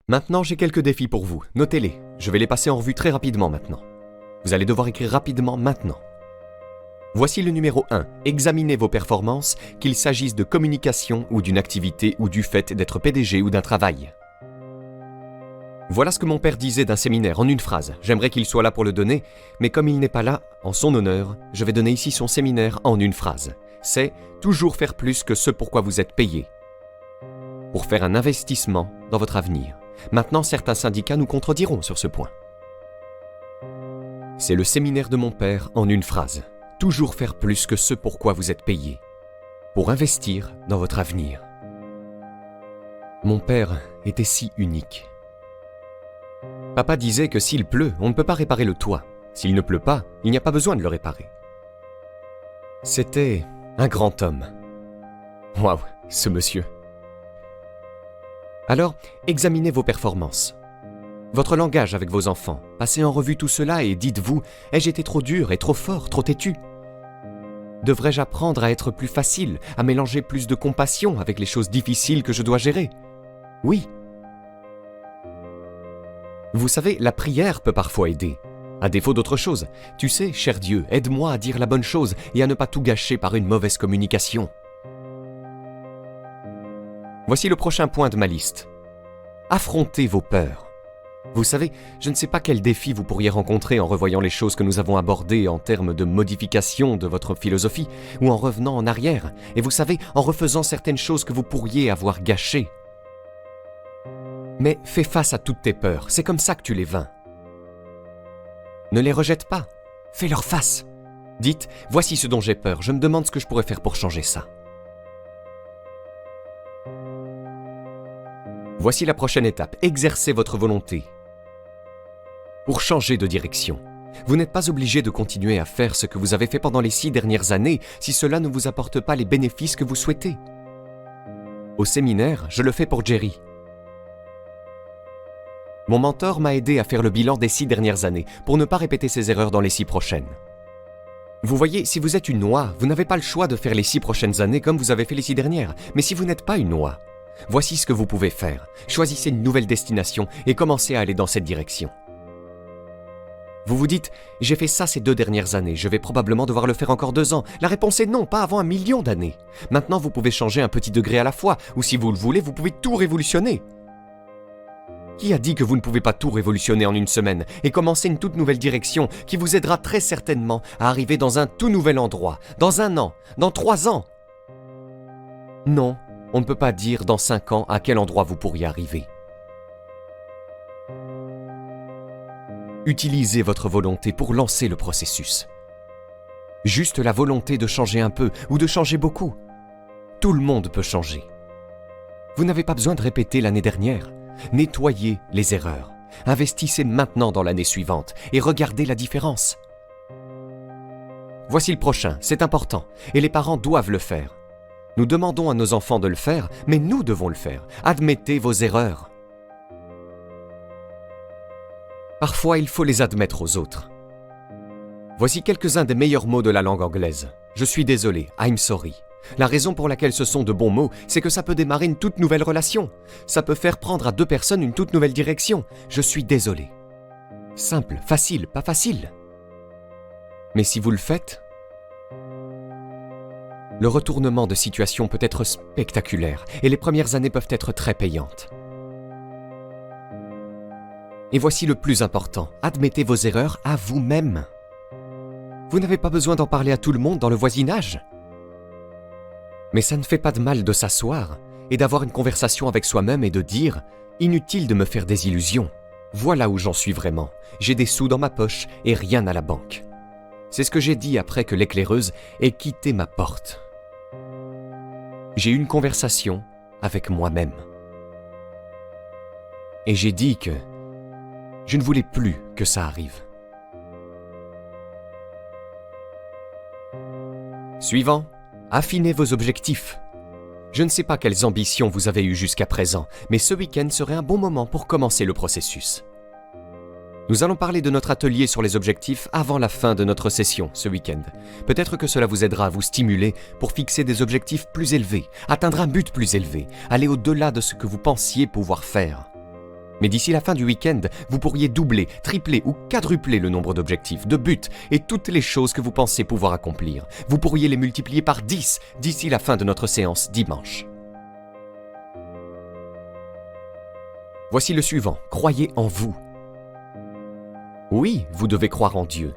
Maintenant, j'ai quelques défis pour vous. Notez-les. Je vais les passer en revue très rapidement maintenant. Vous allez devoir écrire rapidement maintenant. Voici le numéro 1. Examinez vos performances, qu'il s'agisse de communication ou d'une activité ou du fait d'être PDG ou d'un travail. Voilà ce que mon père disait d'un séminaire en une phrase. J'aimerais qu'il soit là pour le donner, mais comme il n'est pas là, en son honneur, je vais donner ici son séminaire en une phrase. C'est toujours faire plus que ce pour quoi vous êtes payé. Pour faire un investissement dans votre avenir. Maintenant, certains syndicats nous contrediront sur ce point. C'est le séminaire de mon père en une phrase. Toujours faire plus que ce pour quoi vous êtes payé. Pour investir dans votre avenir. Mon père était si unique. Papa disait que s'il pleut, on ne peut pas réparer le toit. S'il ne pleut pas, il n'y a pas besoin de le réparer. C'était un grand homme. Waouh, ce monsieur. Alors, examinez vos performances. Votre langage avec vos enfants. Passez en revue tout cela et dites-vous, ai-je été trop dur et trop fort, trop têtu ? Devrais-je apprendre à être plus facile, à mélanger plus de compassion avec les choses difficiles que je dois gérer ? Oui. Vous savez, la prière peut parfois aider. À défaut d'autre chose, tu sais, cher Dieu, aide-moi à dire la bonne chose et à ne pas tout gâcher par une mauvaise communication. Voici le prochain point de ma liste. Affrontez vos peurs. Vous savez, je ne sais pas quel défi vous pourriez rencontrer en revoyant les choses que nous avons abordées en termes de modification de votre philosophie ou en revenant en arrière, et vous savez, en refaisant certaines choses que vous pourriez avoir gâchées. Mais fais face à toutes tes peurs, c'est comme ça que tu les vains. Ne les rejette pas, fais-leur face. Dites, voici ce dont j'ai peur, je me demande ce que je pourrais faire pour changer ça. Voici la prochaine étape, exercez votre volonté. Pour changer de direction, vous n'êtes pas obligé de continuer à faire ce que vous avez fait pendant les 6 dernières années si cela ne vous apporte pas les bénéfices que vous souhaitez. Au séminaire, je le fais pour Jerry. Mon mentor m'a aidé à faire le bilan des 6 dernières années pour ne pas répéter ses erreurs dans les 6 prochaines. Vous voyez, si vous êtes une noix, vous n'avez pas le choix de faire les 6 prochaines années comme vous avez fait les 6 dernières. Mais si vous n'êtes pas une noix, voici ce que vous pouvez faire. Choisissez une nouvelle destination et commencez à aller dans cette direction. Vous vous dites, j'ai fait ça ces 2 dernières années, je vais probablement devoir le faire encore 2 ans. La réponse est non, pas avant 1 million d'années. Maintenant, vous pouvez changer un petit degré à la fois, ou si vous le voulez, vous pouvez tout révolutionner. Qui a dit que vous ne pouvez pas tout révolutionner en une semaine et commencer une toute nouvelle direction qui vous aidera très certainement à arriver dans un tout nouvel endroit, dans 1 an, dans 3 ans? Non, on ne peut pas dire dans 5 ans à quel endroit vous pourriez arriver. Utilisez votre volonté pour lancer le processus. Juste la volonté de changer un peu ou de changer beaucoup. Tout le monde peut changer. Vous n'avez pas besoin de répéter l'année dernière. Nettoyez les erreurs. Investissez maintenant dans l'année suivante et regardez la différence. Voici le prochain, c'est important, et les parents doivent le faire. Nous demandons à nos enfants de le faire, mais nous devons le faire. Admettez vos erreurs. Parfois, il faut les admettre aux autres. Voici quelques-uns des meilleurs mots de la langue anglaise. Je suis désolé, I'm sorry. La raison pour laquelle ce sont de bons mots, c'est que ça peut démarrer une toute nouvelle relation. Ça peut faire prendre à 2 personnes une toute nouvelle direction. Je suis désolé. Simple, facile, pas facile. Mais si vous le faites, le retournement de situation peut être spectaculaire et les premières années peuvent être très payantes. Et voici le plus important, admettez vos erreurs à vous-même. Vous n'avez pas besoin d'en parler à tout le monde dans le voisinage. Mais ça ne fait pas de mal de s'asseoir et d'avoir une conversation avec soi-même et de dire « Inutile de me faire des illusions. Voilà où j'en suis vraiment. J'ai des sous dans ma poche et rien à la banque. » C'est ce que j'ai dit après que l'éclaireuse ait quitté ma porte. J'ai eu une conversation avec moi-même. Et j'ai dit que je ne voulais plus que ça arrive. Suivant, affinez vos objectifs. Je ne sais pas quelles ambitions vous avez eues jusqu'à présent, mais ce week-end serait un bon moment pour commencer le processus. Nous allons parler de notre atelier sur les objectifs avant la fin de notre session ce week-end. Peut-être que cela vous aidera à vous stimuler pour fixer des objectifs plus élevés, atteindre un but plus élevé, aller au-delà de ce que vous pensiez pouvoir faire. Mais d'ici la fin du week-end, vous pourriez doubler, tripler ou quadrupler le nombre d'objectifs, de buts et toutes les choses que vous pensez pouvoir accomplir. Vous pourriez les multiplier par 10 d'ici la fin de notre séance dimanche. Voici le suivant, croyez en vous. Oui, vous devez croire en Dieu.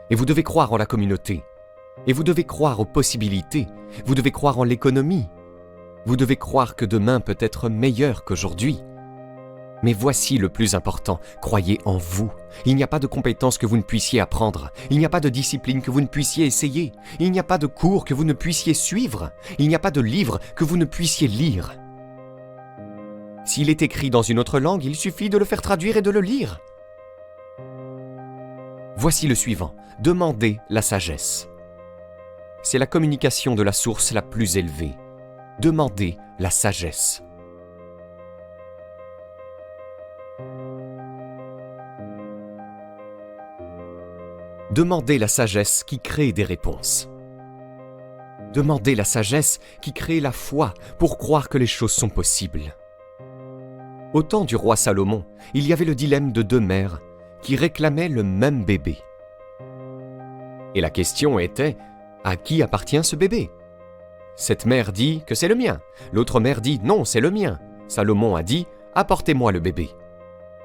Et vous devez croire en la communauté. Et vous devez croire aux possibilités. Vous devez croire en l'économie. Vous devez croire que demain peut être meilleur qu'aujourd'hui. Mais voici le plus important, croyez en vous. Il n'y a pas de compétences que vous ne puissiez apprendre. Il n'y a pas de discipline que vous ne puissiez essayer. Il n'y a pas de cours que vous ne puissiez suivre. Il n'y a pas de livre que vous ne puissiez lire. S'il est écrit dans une autre langue, il suffit de le faire traduire et de le lire. Voici le suivant, demandez la sagesse. C'est la communication de la source la plus élevée. Demandez la sagesse. Demandez la sagesse qui crée des réponses. Demandez la sagesse qui crée la foi pour croire que les choses sont possibles. Au temps du roi Salomon, il y avait le dilemme de deux mères qui réclamaient le même bébé. Et la question était, à qui appartient ce bébé? Cette mère dit que c'est le mien. L'autre mère dit non, c'est le mien. Salomon a dit, apportez-moi le bébé.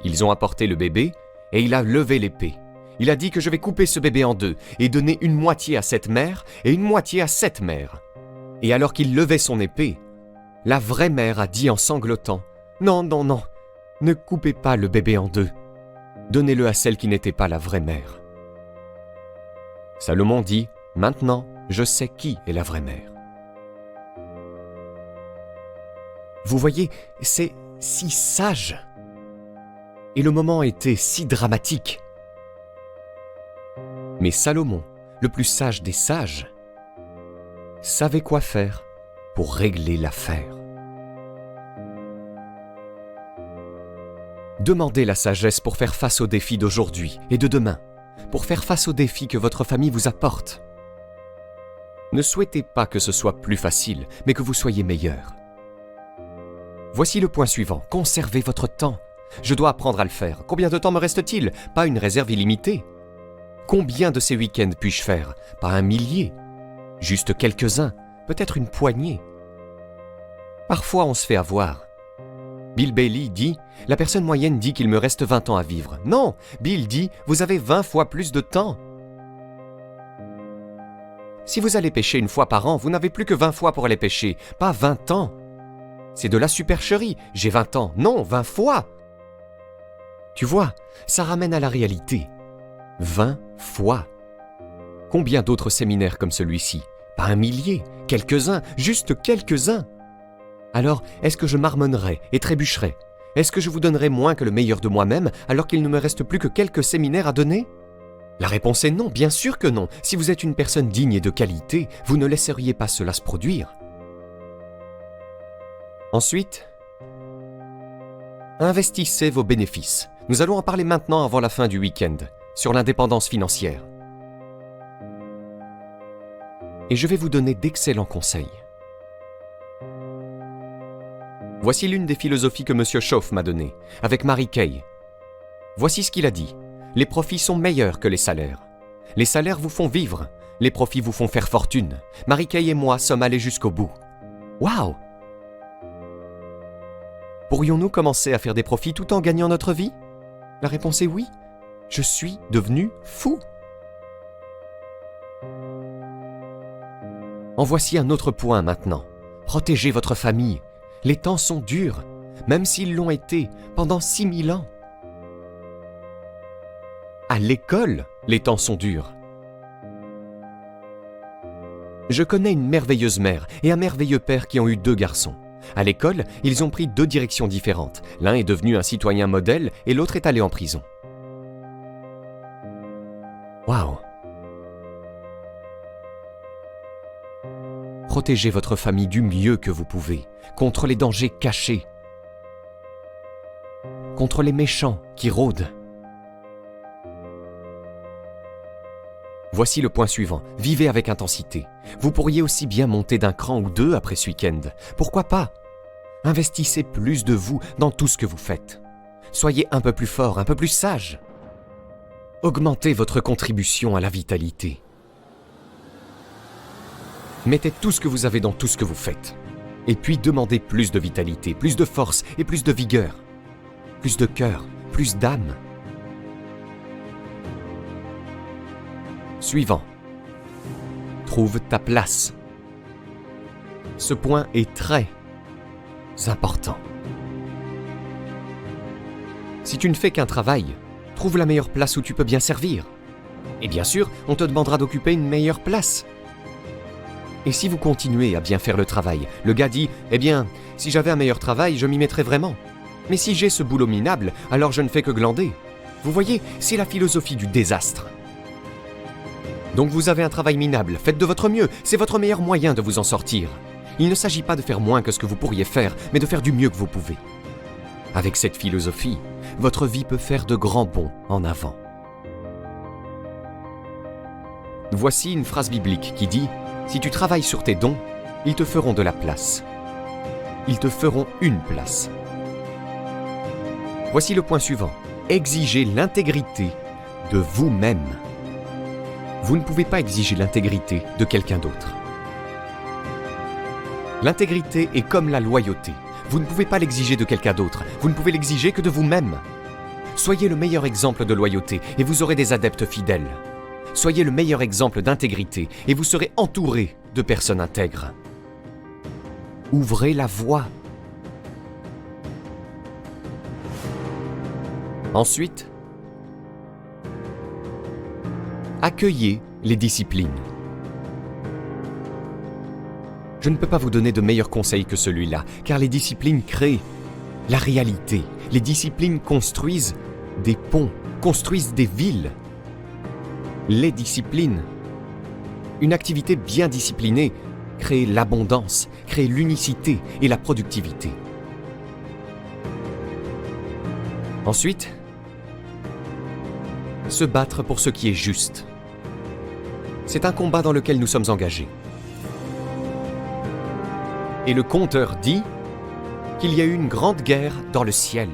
Ils ont apporté le bébé et il a levé l'épée. Il a dit que je vais couper ce bébé en deux et donner une moitié à cette mère et une moitié à cette mère. Et alors qu'il levait son épée, la vraie mère a dit en sanglotant, non, non, non, ne coupez pas le bébé en deux. Donnez-le à celle qui n'était pas la vraie mère. Salomon dit, maintenant, je sais qui est la vraie mère. Vous voyez, c'est si sage. Et le moment était si dramatique. Mais Salomon, le plus sage des sages, savait quoi faire pour régler l'affaire. Demandez la sagesse pour faire face aux défis d'aujourd'hui et de demain, pour faire face aux défis que votre famille vous apporte. Ne souhaitez pas que ce soit plus facile, mais que vous soyez meilleur. Voici le point suivant, conservez votre temps. Je dois apprendre à le faire. Combien de temps me reste-t-il? Pas une réserve illimitée. Combien de ces week-ends puis-je faire? Pas un millier. Juste quelques-uns, peut-être une poignée. Parfois on se fait avoir. Bill Bailey dit, la personne moyenne dit qu'il me reste 20 ans à vivre. Non, Bill dit, vous avez 20 fois plus de temps. Si vous allez pêcher une fois par an, vous n'avez plus que 20 fois pour aller pêcher, pas 20 ans. C'est de la supercherie, j'ai 20 ans, non, 20 fois. Tu vois, ça ramène à la réalité. 20 fois. Combien d'autres séminaires comme celui-ci? Pas un millier, quelques-uns, juste quelques-uns. Alors, est-ce que je marmonnerai et trébucherai? Est-ce que je vous donnerai moins que le meilleur de moi-même alors qu'il ne me reste plus que quelques séminaires à donner? La réponse est non, bien sûr que non. Si vous êtes une personne digne et de qualité, vous ne laisseriez pas cela se produire. Ensuite, investissez vos bénéfices. Nous allons en parler maintenant avant la fin du week-end, sur l'indépendance financière. Et je vais vous donner d'excellents conseils. Voici l'une des philosophies que M. Schoff m'a donnée, avec Mary Kay. Voici ce qu'il a dit. Les profits sont meilleurs que les salaires. Les salaires vous font vivre, les profits vous font faire fortune. Mary Kay et moi sommes allés jusqu'au bout. Waouh! Pourrions-nous commencer à faire des profits tout en gagnant notre vie? La réponse est oui. Je suis devenu fou. En voici un autre point maintenant. Protégez votre famille. Les temps sont durs, même s'ils l'ont été pendant 6000 ans. À l'école, les temps sont durs. Je connais une merveilleuse mère et un merveilleux père qui ont eu 2 garçons. À l'école, ils ont pris 2 directions différentes. L'un est devenu un citoyen modèle et l'autre est allé en prison. Waouh! Protégez votre famille du mieux que vous pouvez, contre les dangers cachés, contre les méchants qui rôdent. Voici le point suivant, vivez avec intensité. Vous pourriez aussi bien monter d'un cran ou 2 après ce week-end. Pourquoi pas? Investissez plus de vous dans tout ce que vous faites. Soyez un peu plus fort, un peu plus sage. Augmentez votre contribution à la vitalité. Mettez tout ce que vous avez dans tout ce que vous faites. Et puis demandez plus de vitalité, plus de force et plus de vigueur. Plus de cœur, plus d'âme. Suivant. Trouve ta place. Ce point est très important. Si tu ne fais qu'un travail, trouve la meilleure place où tu peux bien servir. Et bien sûr, on te demandera d'occuper une meilleure place. Et si vous continuez à bien faire le travail, le gars dit « Eh bien, si j'avais un meilleur travail, je m'y mettrais vraiment. Mais si j'ai ce boulot minable, alors je ne fais que glander. » Vous voyez, c'est la philosophie du désastre. Donc vous avez un travail minable, faites de votre mieux, c'est votre meilleur moyen de vous en sortir. Il ne s'agit pas de faire moins que ce que vous pourriez faire, mais de faire du mieux que vous pouvez. Avec cette philosophie, votre vie peut faire de grands bonds en avant. Voici une phrase biblique qui dit « Si tu travailles sur tes dons, ils te feront de la place. Ils te feront une place. » Voici le point suivant. Exigez l'intégrité de vous-même. Vous ne pouvez pas exiger l'intégrité de quelqu'un d'autre. L'intégrité est comme la loyauté. Vous ne pouvez pas l'exiger de quelqu'un d'autre. Vous ne pouvez l'exiger que de vous-même. Soyez le meilleur exemple de loyauté et vous aurez des adeptes fidèles. Soyez le meilleur exemple d'intégrité et vous serez entouré de personnes intègres. Ouvrez la voie. Ensuite, accueillez les disciplines. Je ne peux pas vous donner de meilleurs conseils que celui-là, car les disciplines créent la réalité. Les disciplines construisent des ponts, construisent des villes. Les disciplines. Une activité bien disciplinée crée l'abondance, crée l'unicité et la productivité. Ensuite, se battre pour ce qui est juste. C'est un combat dans lequel nous sommes engagés. Et le conteur dit qu'il y a eu une grande guerre dans le ciel.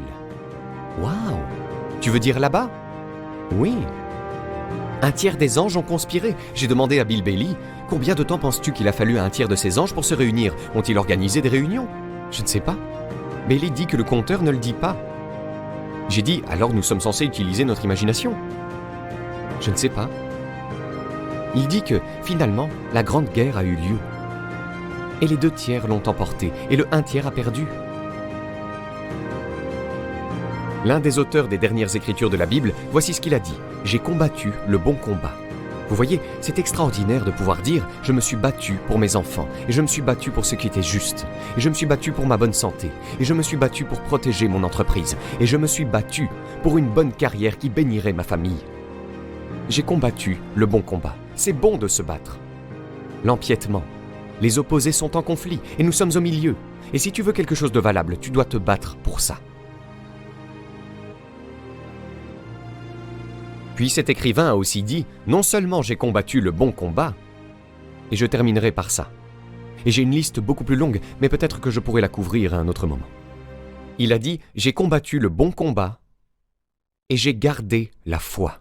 Waouh! Tu veux dire là-bas? Oui. Un tiers des anges ont conspiré. J'ai demandé à Bill Bailey, combien de temps penses-tu qu'il a fallu à un tiers de ces anges pour se réunir? Ont-ils organisé des réunions? Je ne sais pas. Bailey dit que le conteur ne le dit pas. J'ai dit, alors nous sommes censés utiliser notre imagination. Je ne sais pas. Il dit que, finalement, la grande guerre a eu lieu. Et les 2 tiers l'ont emporté, et le 1 tiers a perdu. L'un des auteurs des dernières écritures de la Bible, voici ce qu'il a dit. « J'ai combattu le bon combat. » Vous voyez, c'est extraordinaire de pouvoir dire « Je me suis battu pour mes enfants, et je me suis battu pour ce qui était juste, et je me suis battu pour ma bonne santé, et je me suis battu pour protéger mon entreprise, et je me suis battu pour une bonne carrière qui bénirait ma famille. J'ai combattu le bon combat. C'est bon de se battre. L'empiètement. Les opposés sont en conflit, et nous sommes au milieu. Et si tu veux quelque chose de valable, tu dois te battre pour ça. Puis cet écrivain a aussi dit « Non seulement j'ai combattu le bon combat, et je terminerai par ça. Et j'ai une liste beaucoup plus longue, mais peut-être que je pourrai la couvrir à un autre moment. Il a dit « J'ai combattu le bon combat, et j'ai gardé la foi. »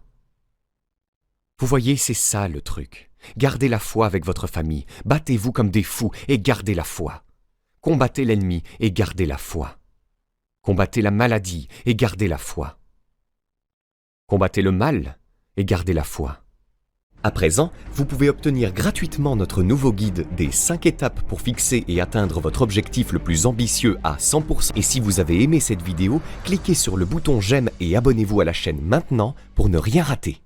Vous voyez, c'est ça le truc. Gardez la foi avec votre famille. Battez-vous comme des fous et gardez la foi. Combattez l'ennemi et gardez la foi. Combattez la maladie et gardez la foi. Combattez le mal et gardez la foi. À présent, vous pouvez obtenir gratuitement notre nouveau guide des 5 étapes pour fixer et atteindre votre objectif le plus ambitieux à 100%. Et si vous avez aimé cette vidéo, cliquez sur le bouton j'aime et abonnez-vous à la chaîne maintenant pour ne rien rater.